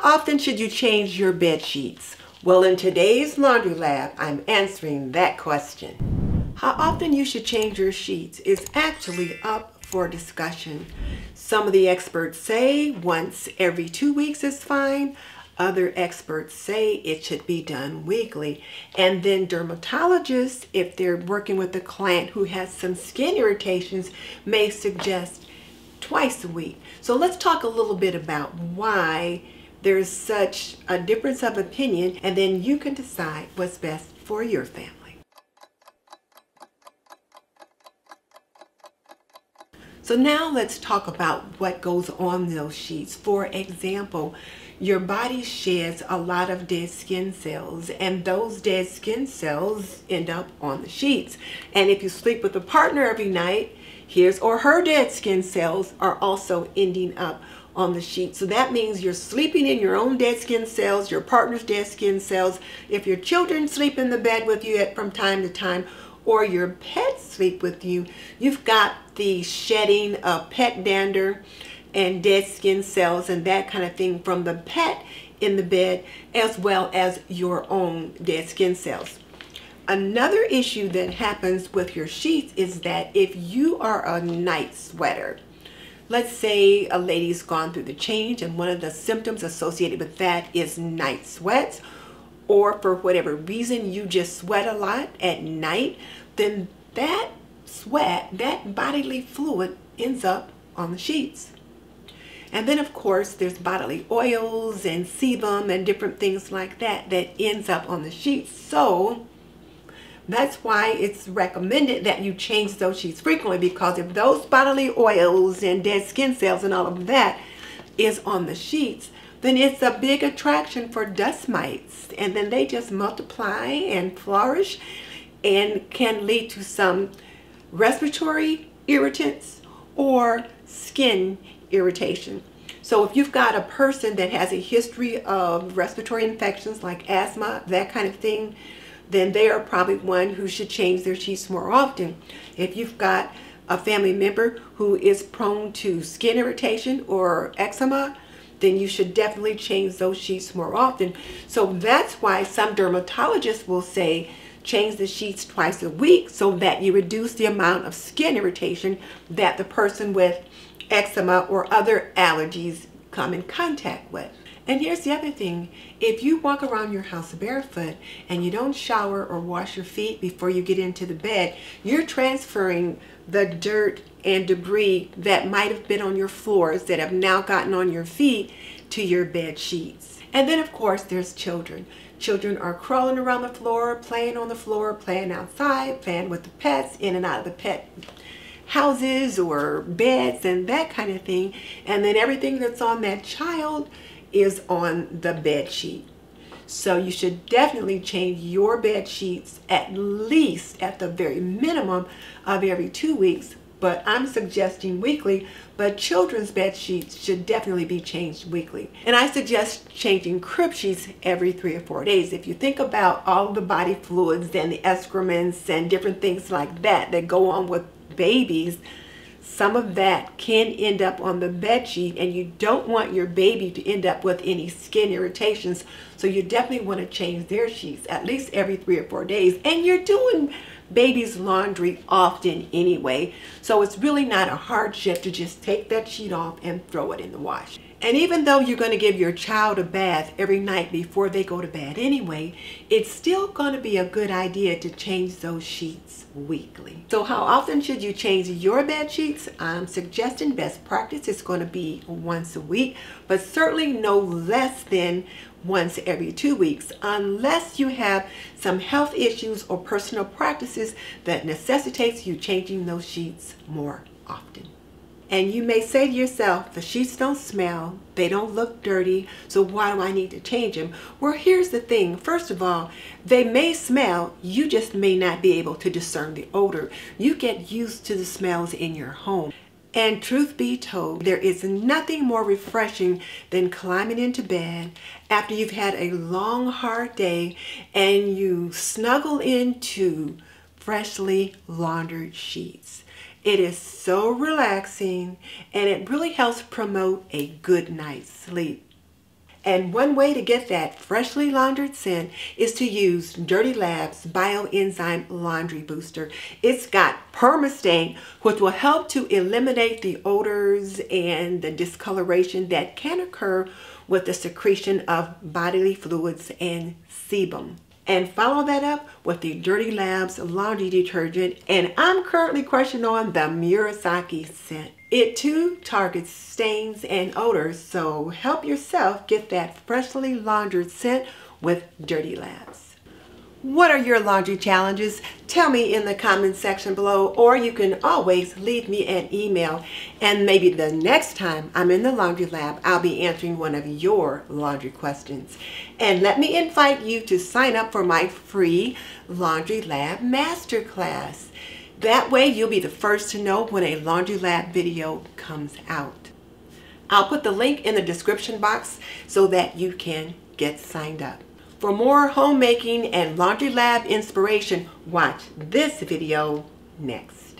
often should you change your bed sheets? Well, in today's Laundry Lab, I'm answering that question. How often you should change your sheets is actually up for discussion. Some of the experts say once every 2 weeks is fine. Other experts say it should be done weekly. And then dermatologists, if they're working with a client who has some skin irritations, may suggest twice a week. So let's talk a little bit about why there's such a difference of opinion, and then you can decide what's best for your family. So now let's talk about what goes on those sheets. For example, your body sheds a lot of dead skin cells, and those dead skin cells end up on the sheets. And if you sleep with a partner every night, his or her dead skin cells are also ending up on the sheet. So that means you're sleeping in your own dead skin cells, your partner's dead skin cells. If your children sleep in the bed with you from time to time, or your pets sleep with you, you've got the shedding of pet dander and dead skin cells and that kind of thing from the pet in the bed, as well as your own dead skin cells. Another issue that happens with your sheets is that if you are a night sweater, let's say a lady's gone through the change and one of the symptoms associated with that is night sweats, or for whatever reason you just sweat a lot at night, then that sweat, that bodily fluid ends up on the sheets. And then of course there's bodily oils and sebum and different things like that that ends up on the sheets. So that's why it's recommended that you change those sheets frequently, because if those bodily oils and dead skin cells and all of that is on the sheets, then it's a big attraction for dust mites, and then they just multiply and flourish and can lead to some respiratory irritants or skin irritation. So if you've got a person that has a history of respiratory infections like asthma, that kind of thing, then they are probably one who should change their sheets more often. If you've got a family member who is prone to skin irritation or eczema, then you should definitely change those sheets more often. So that's why some dermatologists will say change the sheets twice a week, so that you reduce the amount of skin irritation that the person with eczema or other allergies come in contact with. And here's the other thing. If you walk around your house barefoot and you don't shower or wash your feet before you get into the bed, you're transferring the dirt and debris that might have been on your floors that have now gotten on your feet to your bed sheets. And then of course there's children. Children are crawling around the floor, playing on the floor, playing outside, playing with the pets, in and out of the pet houses or beds and that kind of thing. And then everything that's on that child is on the bed sheet. So you should definitely change your bed sheets at least, at the very minimum, of every 2 weeks. But I'm suggesting weekly, but children's bed sheets should definitely be changed weekly. And I suggest changing crib sheets every 3 or 4 days. If you think about all the body fluids and the excrements and different things like that that go on with babies, some of that can end up on the bed sheet, and you don't want your baby to end up with any skin irritations. So you definitely want to change their sheets at least every 3 or 4 days. And you're doing baby's laundry often anyway, so it's really not a hardship to just take that sheet off and throw it in the wash. And even though you're going to give your child a bath every night before they go to bed anyway, it's still going to be a good idea to change those sheets weekly. So how often should you change your bed sheets? I'm suggesting best practice is going to be once a week, but certainly no less than once every 2 weeks, unless you have some health issues or personal practices that necessitates you changing those sheets more often. And you may say to yourself, the sheets don't smell, they don't look dirty, so why do I need to change them? Well, here's the thing. First of all, they may smell, you just may not be able to discern the odor. You get used to the smells in your home. And truth be told, there is nothing more refreshing than climbing into bed after you've had a long, hard day and you snuggle into freshly laundered sheets. It is so relaxing, and it really helps promote a good night's sleep. And one way to get that freshly laundered scent is to use Dirty Lab's Bioenzyme Laundry Booster. It's got permastain, which will help to eliminate the odors and the discoloration that can occur with the secretion of bodily fluids and sebum. And follow that up with the Dirty Labs laundry detergent, and I'm currently crushing on the Murasaki scent. It too targets stains and odors, so help yourself get that freshly laundered scent with Dirty Labs. What are your laundry challenges? Tell me in the comment section below, or you can always leave me an email, and maybe the next time I'm in the laundry lab, I'll be answering one of your laundry questions. And let me invite you to sign up for my free Laundry Lab Masterclass. That way you'll be the first to know when a Laundry Lab video comes out. I'll put the link in the description box so that you can get signed up. For more homemaking and Laundry Lab inspiration, watch this video next.